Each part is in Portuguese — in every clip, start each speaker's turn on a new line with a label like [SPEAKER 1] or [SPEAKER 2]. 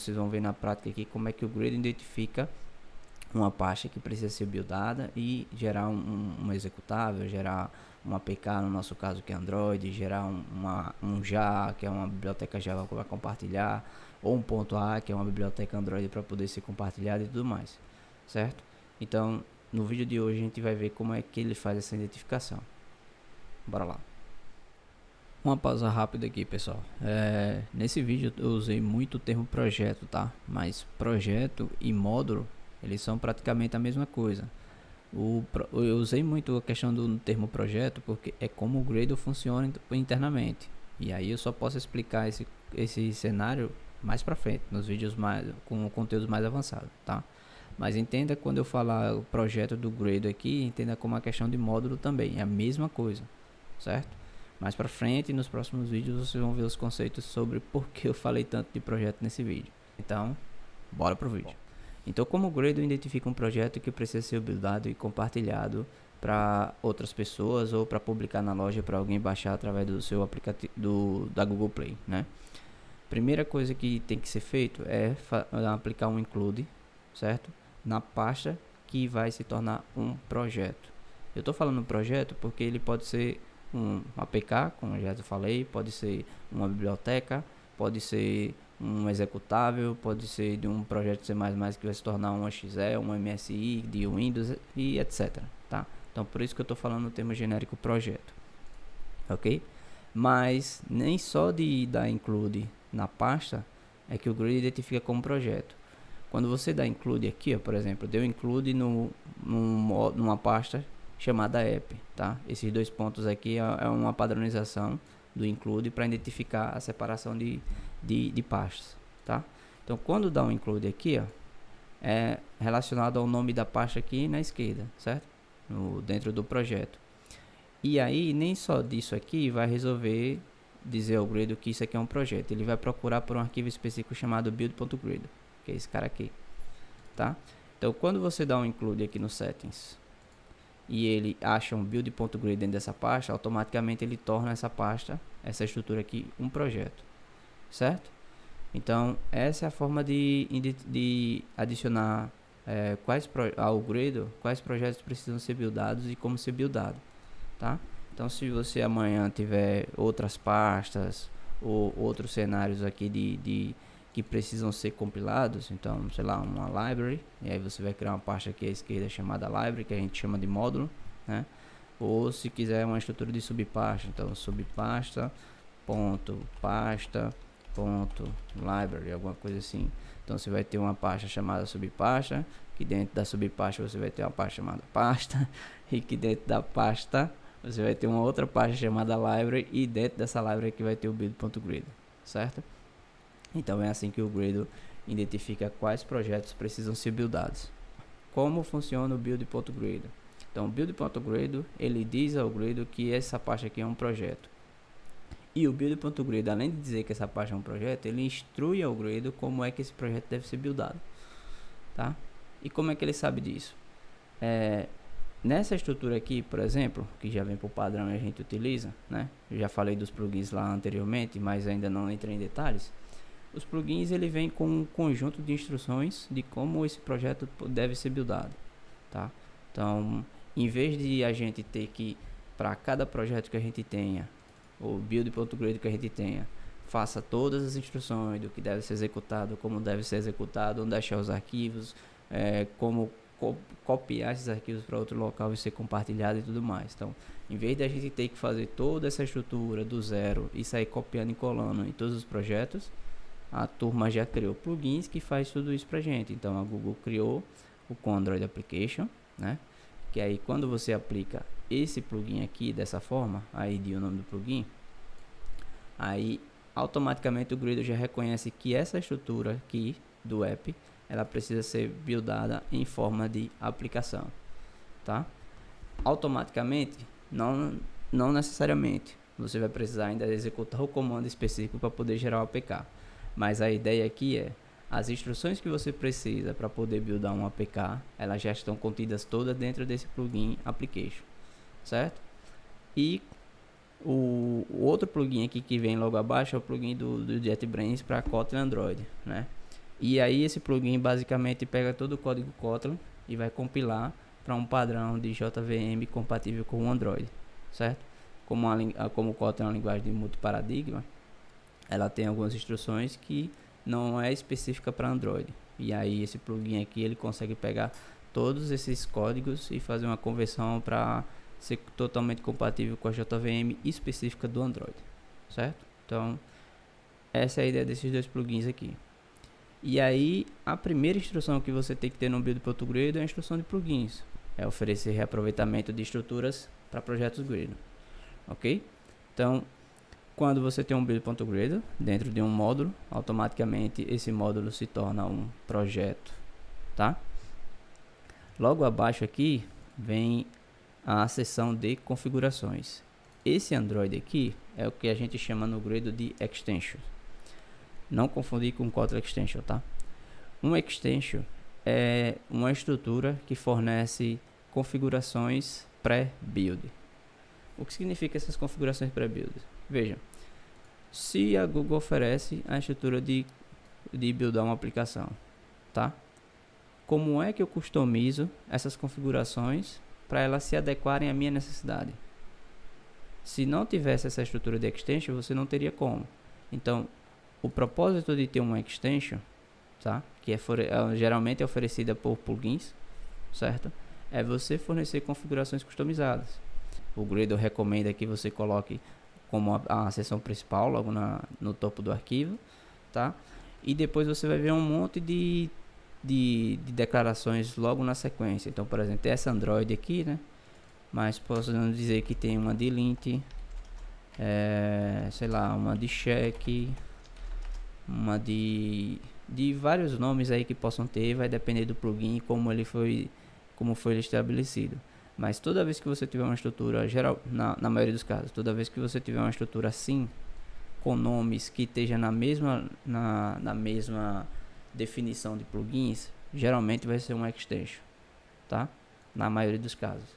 [SPEAKER 1] Vocês vão ver na prática aqui como é que o Gradle identifica uma pasta que precisa ser buildada e gerar um executável, gerar uma APK, no nosso caso que é Android, gerar um JA, que é uma biblioteca Java para compartilhar, ou um .a, que é uma biblioteca Android para poder ser compartilhada e tudo mais, certo? Então, no vídeo de hoje a gente vai ver como é que ele faz essa identificação. Bora lá. Uma pausa rápida aqui, pessoal. Nesse vídeo eu usei muito o termo projeto, tá? Mas projeto e módulo, eles são praticamente a mesma coisa. Eu usei muito a questão do termo projeto porque é como o Gradle funciona internamente. E aí eu só posso explicar esse cenário mais pra frente, nos vídeos com conteúdos mais avançados, tá? Mas entenda quando eu falar o projeto do Gradle aqui, entenda como a questão de módulo também, é a mesma coisa, certo? Mais pra frente, nos próximos vídeos, vocês vão ver os conceitos sobre por que eu falei tanto de projeto nesse vídeo. Então, bora pro vídeo. Então, como o Gradle identifica um projeto que precisa ser buildado e compartilhado para outras pessoas ou para publicar na loja para alguém baixar através do seu aplicativo da Google Play, né? Primeira coisa que tem que ser feito é aplicar um include, certo? Na pasta que vai se tornar um projeto. Eu estou falando projeto porque ele pode ser um APK, como eu já falei, pode ser uma biblioteca, pode ser um executável, pode ser de um projeto C++ que vai se tornar um exe, um MSI de Windows e etc, tá? Então por isso que eu estou falando o termo genérico projeto, ok? Mas nem só de dar include na pasta é que o Gradle identifica como projeto. Quando você dá include aqui, ó, por exemplo, deu include numa pasta chamada app, tá? Esses dois pontos aqui é uma padronização do include para identificar a separação de pastas, tá? Então, quando dá um include aqui, ó, é relacionado ao nome da pasta aqui na esquerda, certo? Dentro do projeto. E aí, nem só disso aqui vai resolver dizer ao Gradle que isso aqui é um projeto. Ele vai procurar por um arquivo específico chamado build.gradle, que é esse cara aqui, tá? Então, quando você dá um include aqui no settings e ele acha um build.gradle dentro dessa pasta, automaticamente ele torna essa pasta, essa estrutura aqui, um projeto, certo? Então, essa é a forma de adicionar ao Gradle, quais projetos precisam ser buildados e como ser buildado, tá? Então, se você amanhã tiver outras pastas ou outros cenários aqui que precisam ser compilados, então, sei lá, uma library, e aí você vai criar uma pasta aqui à esquerda chamada library, que a gente chama de módulo, né? Ou se quiser uma estrutura de subpasta, então subpasta, pasta, library, alguma coisa assim. Então você vai ter uma pasta chamada subpasta, que dentro da subpasta você vai ter uma pasta chamada pasta, e que dentro da pasta você vai ter uma outra pasta chamada library, e dentro dessa library aqui vai ter o build.gradle, certo? Então é assim que o Gradle identifica quais projetos precisam ser buildados. Como funciona o build.gradle? Então o build.gradle, ele diz ao Gradle que essa pasta aqui é um projeto. E o build.gradle, além de dizer que essa pasta é um projeto, ele instrui ao Gradle como é que esse projeto deve ser buildado, tá? E como é que ele sabe disso? Nessa estrutura aqui, por exemplo, que já vem por padrão e a gente utiliza, né? Eu já falei dos plugins lá anteriormente, mas ainda não entrei em detalhes. Os plugins, ele vem com um conjunto de instruções de como esse projeto deve ser buildado, tá? Então, em vez de a gente ter que, para cada projeto que a gente tenha, o build.gradle que a gente tenha, faça todas as instruções do que deve ser executado, como deve ser executado, onde achar os arquivos, como copiar esses arquivos para outro local e ser compartilhado e tudo mais. Então, em vez de a gente ter que fazer toda essa estrutura do zero e sair copiando e colando em todos os projetos, a turma já criou plugins que faz tudo isso pra gente. Então a Google criou o com Android Application, né? Que aí quando você aplica esse plugin aqui dessa forma, aí de o nome do plugin, aí automaticamente o Gradle já reconhece que essa estrutura aqui do app, ela precisa ser buildada em forma de aplicação, tá? Automaticamente, não necessariamente. Você vai precisar ainda executar o comando específico para poder gerar o APK. Mas a ideia aqui é, as instruções que você precisa para poder buildar um APK, elas já estão contidas todas dentro desse plugin application, certo? E o outro plugin aqui que vem logo abaixo é o plugin do JetBrains para Kotlin Android, né? E aí esse plugin basicamente pega todo o código Kotlin e vai compilar para um padrão de JVM compatível com o Android, certo? Como o Kotlin é uma linguagem de multiparadigma, ela tem algumas instruções que não é específica para Android. E aí esse plugin aqui ele consegue pegar todos esses códigos e fazer uma conversão para ser totalmente compatível com a JVM específica do Android, certo? Então essa é a ideia desses dois plugins aqui. E aí a primeira instrução que você tem que ter no build.gradle é a instrução de plugins, é oferecer reaproveitamento de estruturas para projetos Gradle, ok? Então quando você tem um build.gradle dentro de um módulo, automaticamente esse módulo se torna um projeto, tá? Logo abaixo aqui vem a seção de configurações. Esse Android aqui é o que a gente chama no Gradle de extension. Não confundir com Kotlin extension, tá? Um extension é uma estrutura que fornece configurações pré-build. O que significa essas configurações pré-build? Veja, se a Google oferece a estrutura de buildar uma aplicação, tá? Como é que eu customizo essas configurações para elas se adequarem à minha necessidade? Se não tivesse essa estrutura de extension, você não teria como. Então, o propósito de ter uma extension, tá? Que geralmente é oferecida por plugins, certo? É você fornecer configurações customizadas. O Gradle recomenda que você coloque como a seção principal logo no topo do arquivo, tá? E depois você vai ver um monte de declarações logo na sequência. Então, por exemplo, tem essa Android aqui, né? Mas posso dizer que tem uma de lint, sei lá, uma de check, uma de vários nomes aí que possam ter, vai depender do plugin e como foi estabelecido. Mas toda vez que você tiver uma estrutura geral, na maioria dos casos, toda vez que você tiver uma estrutura assim, com nomes que esteja na mesma definição de plugins, geralmente vai ser uma extension, tá? Na maioria dos casos.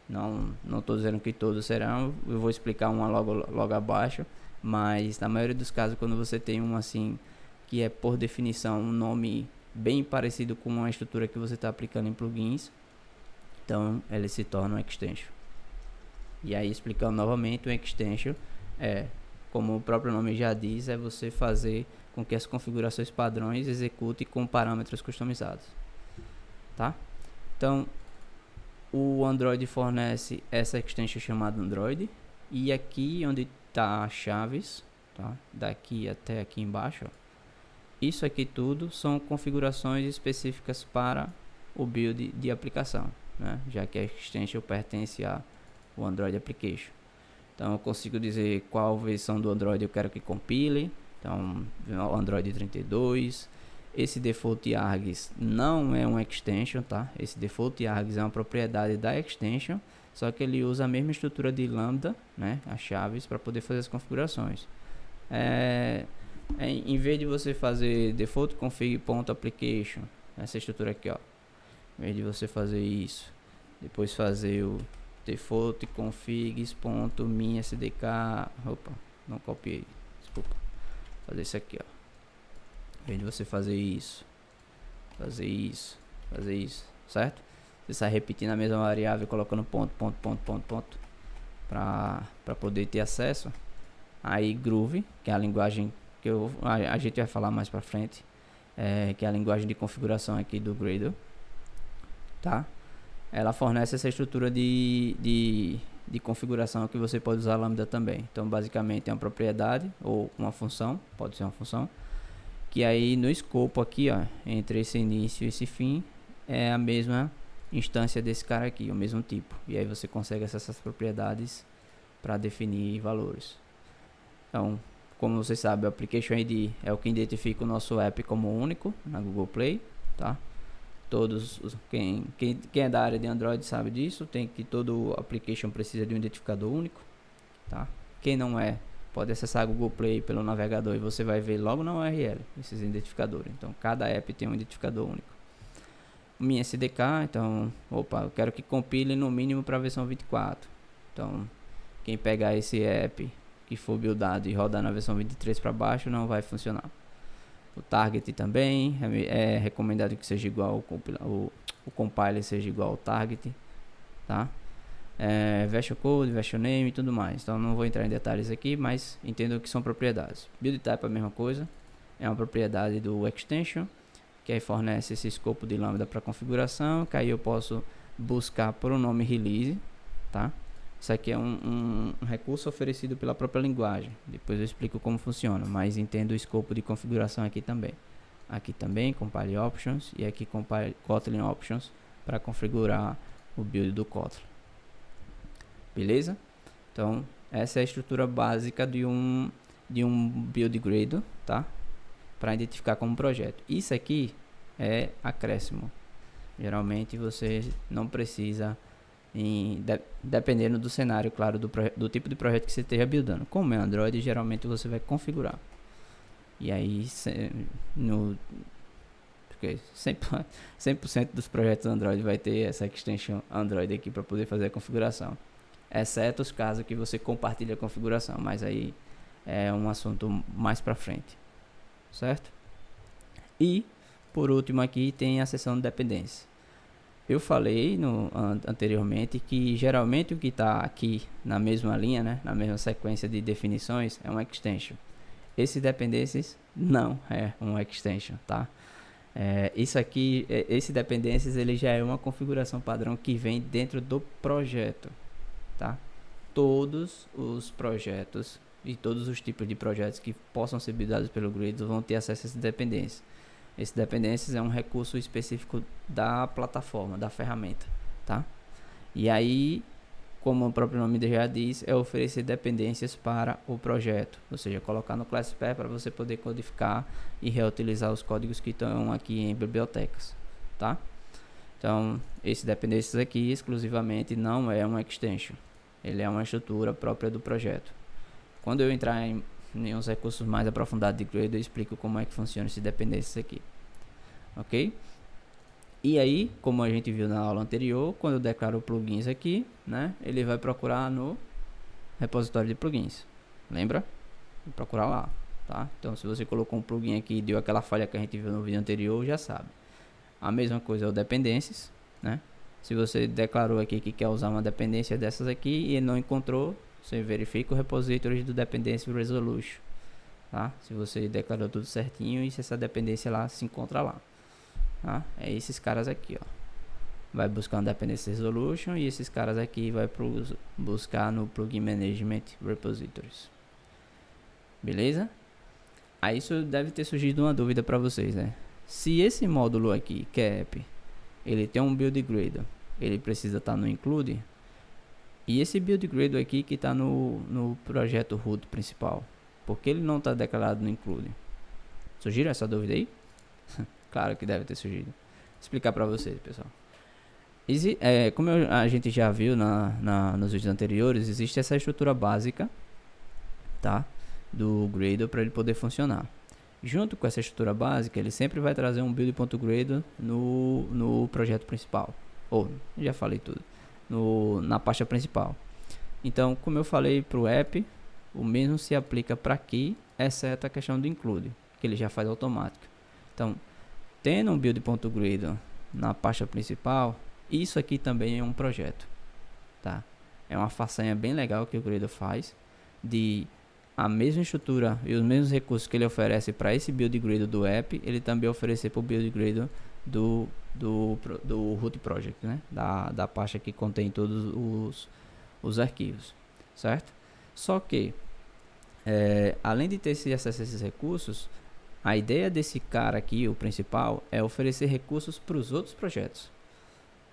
[SPEAKER 1] Não estou dizendo que todos serão, eu vou explicar uma logo abaixo, mas na maioria dos casos, quando você tem um assim, que é por definição um nome bem parecido com uma estrutura que você está aplicando em plugins, então ele se torna um extension. E aí, explicando novamente, um extension como o próprio nome já diz, é você fazer com que as configurações padrões executem com parâmetros customizados, tá? Então o Android fornece essa extension chamada Android, e aqui onde está as chaves, tá? Daqui até aqui embaixo, ó, isso aqui tudo são configurações específicas para o build de aplicação, né? Já que a extension pertence ao Android Application. Então eu consigo dizer qual versão do Android eu quero que compile. Então o Android 32. Esse default args não é um extension, tá? Esse default args é uma propriedade da extension, só que ele usa a mesma estrutura de lambda, né? As chaves para poder fazer as configurações. Em vez de você fazer default config.application, essa estrutura aqui, ó, em vez de você fazer isso, depois fazer o default configs.min sdk, opa, não copiei, desculpa, fazer isso aqui, ó, em vez de você fazer isso, certo? Você sai repetindo a mesma variável, colocando ponto para poder ter acesso. Aí Groove, que é a linguagem que a gente vai falar mais para frente, que é a linguagem de configuração aqui do Gradle, tá? Ela fornece essa estrutura de configuração que você pode usar lambda também. Então basicamente é uma propriedade ou uma função, pode ser uma função, que aí no escopo aqui, ó, entre esse início e esse fim, é a mesma instância desse cara aqui, o mesmo tipo. E aí você consegue acessar as propriedades para definir valores. Então, como você sabe, o Application ID é o que identifica o nosso app como único na Google Play, tá? Quem é da área de Android sabe disso, todo application precisa de um identificador único, tá? Quem não pode acessar a Google Play pelo navegador e você vai ver logo na URL esses identificadores. Então cada app tem um identificador único. Minha SDK, então, eu quero que compile no mínimo para a versão 24. Então, quem pegar esse app que for buildado e rodar na versão 23 para baixo não vai funcionar. O target também é recomendado que seja igual o compiler seja igual ao target, tá? Version code, version name e tudo mais. Então não vou entrar em detalhes aqui, mas entendo que são propriedades. Build type é a mesma coisa, é uma propriedade do extension, que aí fornece esse escopo de lambda para configuração, que aí eu posso buscar por um nome release, tá? Isso aqui é um recurso oferecido pela própria linguagem. Depois eu explico como funciona, mas entendo o escopo de configuração aqui também. Aqui também compile options e aqui compile Kotlin options para configurar o build do Kotlin. Beleza? Então essa é a estrutura básica de um build Gradle, tá? Para identificar como projeto. Isso aqui é acréscimo. Geralmente você não precisa, dependendo do cenário, claro, do tipo de projeto que você esteja buildando. Como é Android, geralmente você vai configurar. E aí, 100% dos projetos Android vai ter essa extension Android aqui para poder fazer a configuração. Exceto os casos que você compartilha a configuração, mas aí é um assunto mais para frente. Certo? E, por último aqui, tem a seção de dependência. Eu falei anteriormente que geralmente o que está aqui na mesma linha, né, na mesma sequência de definições, é um extension. Esse dependências não é um extension, tá? Isso aqui, esse dependências, ele já é uma configuração padrão que vem dentro do projeto, tá? Todos os projetos e todos os tipos de projetos que possam ser buildados pelo Gradle vão ter acesso a essas dependências. Esse dependências é um recurso específico da plataforma, da ferramenta, tá? E aí, como o próprio nome já diz, é oferecer dependências para o projeto, ou seja, colocar no class pair para você poder codificar e reutilizar os códigos que estão aqui em bibliotecas, tá? Então, esse dependências aqui exclusivamente não é um extension, ele é uma estrutura própria do projeto. Quando eu entrar em uns recursos mais aprofundados de Gradle, eu explico como é que funciona esse dependências aqui, ok? E aí, como a gente viu na aula anterior, quando eu declaro plugins aqui, né, ele vai procurar no repositório de plugins, lembra? Vou procurar lá, tá? Então, se você colocou um plugin aqui e deu aquela falha que a gente viu no vídeo anterior, já sabe. A mesma coisa é o dependências, né? Se você declarou aqui que quer usar uma dependência dessas aqui e não encontrou, você verifica o repository do dependency resolution, tá? Se você declarou tudo certinho e se essa dependência lá se encontra lá, tá? É esses caras aqui, ó. Vai buscar no dependency resolution e esses caras aqui vai buscar no plugin management repositories. Beleza? Aí isso deve ter surgido uma dúvida para vocês, né? Se esse módulo aqui, que é app, ele tem um build Gradle, ele precisa estar no include. E esse build Gradle aqui que está no projeto root principal, por que ele não está declarado no include? Surgiram essa dúvida aí? Claro que deve ter surgido. Vou explicar para vocês, pessoal. Como a gente já viu nos vídeos anteriores, existe essa estrutura básica, tá, do Gradle para ele poder funcionar. Junto com essa estrutura básica, ele sempre vai trazer um build.gradle no projeto principal. Ou, já falei tudo. Na pasta principal. Então, como eu falei para o app, o mesmo se aplica para aqui, exceto a questão do include, que ele já faz automático. Então, tendo um build.gradle na pasta principal, isso aqui também é um projeto, tá? É uma façanha bem legal que o Gradle faz, de a mesma estrutura e os mesmos recursos que ele oferece para esse build Gradle do app, ele também oferece para o build Gradle do root project, né? Da pasta que contém todos os arquivos, certo? Só que além de ter esse acesso a esses recursos, a ideia desse cara aqui, o principal, é oferecer recursos para os outros projetos,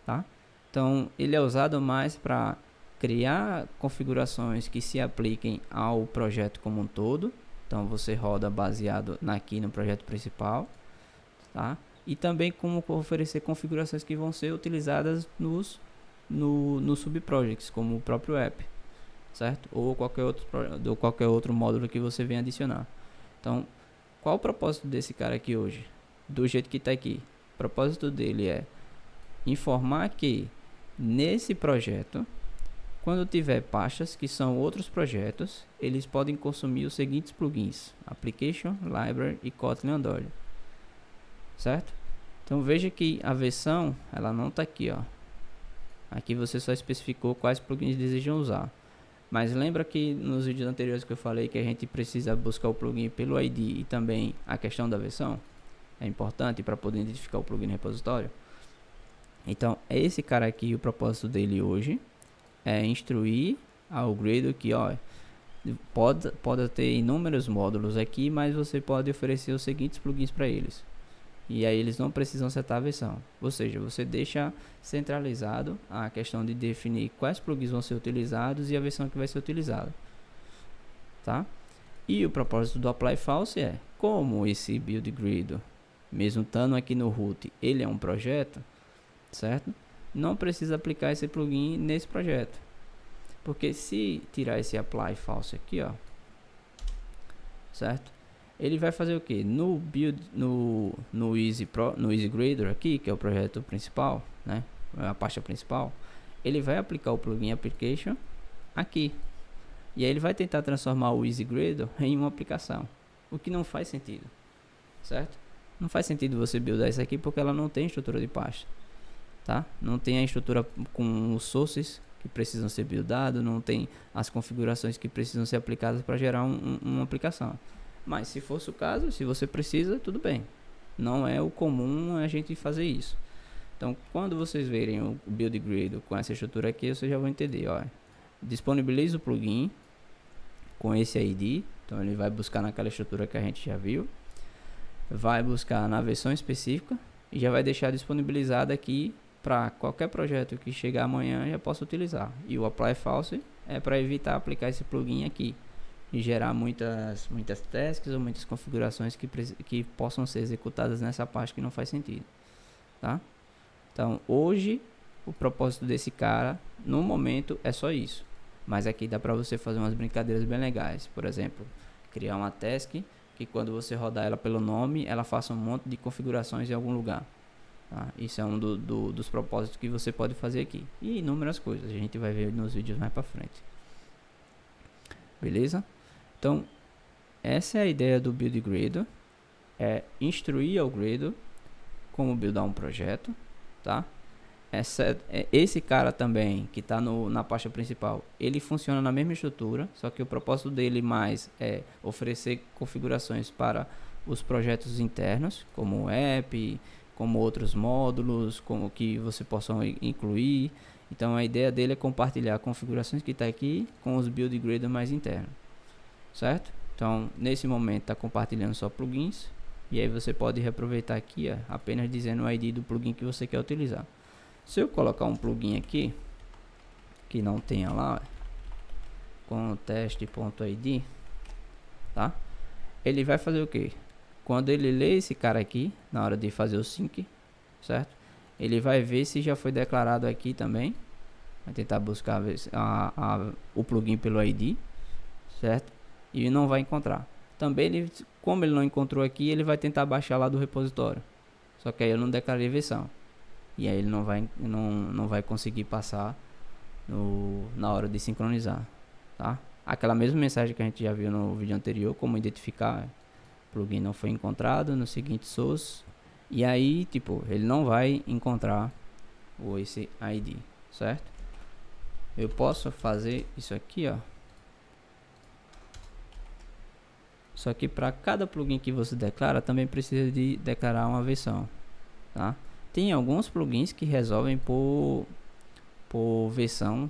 [SPEAKER 1] tá? Então ele é usado mais para criar configurações que se apliquem ao projeto como um todo. Então você roda baseado aqui no projeto principal, tá? E também como oferecer configurações que vão ser utilizadas nos subprojects, como o próprio app, certo? Ou qualquer outro módulo que você venha adicionar. Então, qual o propósito desse cara aqui hoje? Do jeito que está aqui. O propósito dele é informar que nesse projeto, Quando tiver pastas que são outros projetos, eles podem consumir os seguintes plugins: Application, Library e Kotlin Android, certo? Então veja que a versão, ela não está aqui, ó. Aqui você só especificou quais plugins desejam usar. Mas lembra que nos vídeos anteriores que eu falei que a gente precisa buscar o plugin pelo ID e também a questão da versão? É importante para poder identificar o plugin no repositório. Então, é esse cara aqui, o propósito dele hoje é instruir ao Gradle que, ó, pode ter inúmeros módulos aqui, mas você pode oferecer os seguintes plugins para eles. E aí eles não precisam setar a versão. Ou seja, você deixa centralizado a questão de definir quais plugins vão ser utilizados e a versão que vai ser utilizada, tá? E o propósito do Apply False é, como esse Build Gradle, mesmo estando aqui no root, ele é um projeto, certo? Não precisa aplicar esse plugin nesse projeto. Porque se tirar esse Apply False aqui, ó, certo? Ele vai fazer o que? No build, no Easy Gradle aqui, que é o projeto principal, né? A pasta principal, ele vai aplicar o plugin Application aqui. E aí ele vai tentar transformar o Easy Gradle em uma aplicação, o que não faz sentido, certo? Não faz sentido você buildar isso aqui porque ela não tem estrutura de pasta, tá? Não tem a estrutura com os sources que precisam ser buildados, não tem as configurações que precisam ser aplicadas para gerar uma aplicação. Mas se fosse o caso, se você precisa, tudo bem. Não é o comum a gente fazer isso. Então, quando vocês verem o Build Gradle com essa estrutura aqui, vocês já vão entender. Ó, disponibiliza o plugin com esse ID. Então, ele vai buscar naquela estrutura que a gente já viu. Vai buscar na versão específica e já vai deixar disponibilizado aqui para qualquer projeto que chegar amanhã já possa utilizar. E o Apply False é para evitar aplicar esse plugin aqui e gerar muitas tasks ou muitas configurações que possam ser executadas nessa parte que não faz sentido, tá? Então, hoje, o propósito desse cara, no momento, é só isso. Mas aqui dá para você fazer umas brincadeiras bem legais. Por exemplo, criar uma task que quando você rodar ela pelo nome, ela faça um monte de configurações em algum lugar. Tá? Isso é um dos propósitos que você pode fazer aqui. E inúmeras coisas, a gente vai ver nos vídeos mais para frente. Beleza? Então, essa é a ideia do Build Gradle, é instruir ao Gradle como buildar um projeto, tá? Esse cara também, que está na pasta principal, ele funciona na mesma estrutura, só que o propósito dele mais é oferecer configurações para os projetos internos, como o app, como outros módulos, como que você possa incluir. Então, a ideia dele é compartilhar configurações que está aqui com os Build Gradle mais internos. Certo? Então, nesse momento está compartilhando só plugins. E aí você pode reaproveitar aqui, ó, apenas dizendo o ID do plugin que você quer utilizar. Se eu colocar um plugin aqui, que não tenha lá, com teste.id, tá? Ele vai fazer o que? Quando ele lê esse cara aqui, na hora de fazer o sync, certo? Ele vai ver se já foi declarado aqui também. Vai tentar buscar o plugin pelo ID, certo? E não vai encontrar. Também, como ele não encontrou aqui, ele vai tentar baixar lá do repositório. Só que aí eu não declarei versão. E aí ele não vai conseguir passar na hora de sincronizar. Tá? Aquela mesma mensagem que a gente já viu no vídeo anterior, como identificar plugin não foi encontrado no seguinte source. E aí, tipo, ele não vai encontrar esse ID, certo? Eu posso fazer isso aqui, ó. Só que para cada plugin que você declara, também precisa de declarar uma versão, tá? Tem alguns plugins que resolvem por versão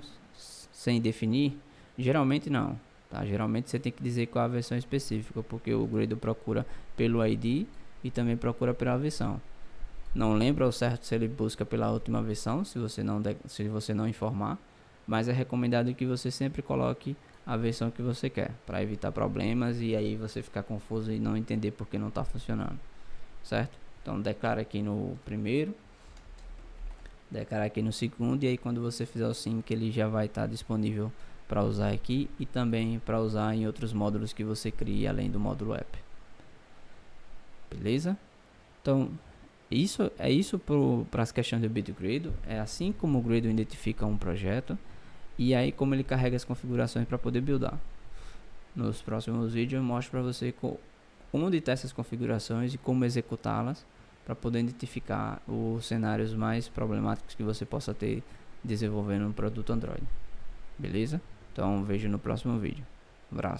[SPEAKER 1] sem definir. Geralmente não, tá? Geralmente você tem que dizer qual a versão específica, porque o Gradle procura pelo ID e também procura pela versão. Não lembra ao certo se ele busca pela última versão, se você não informar, mas é recomendado que você sempre coloque a versão que você quer, para evitar problemas e aí você ficar confuso e não entender porque não está funcionando, certo? Então declara aqui no primeiro, declara aqui no segundo, e aí quando você fizer o sync ele já vai estar disponível para usar aqui e também para usar em outros módulos que você crie além do módulo app. Beleza? Então isso para as questões do Build Gradle. É assim como o Gradle identifica um projeto. e aí como ele carrega as configurações para poder buildar. Nos próximos vídeos eu mostro para você onde está essas configurações e como executá-las para poder identificar os cenários mais problemáticos que você possa ter desenvolvendo um produto Android. Beleza? Então vejo no próximo vídeo. Abraço.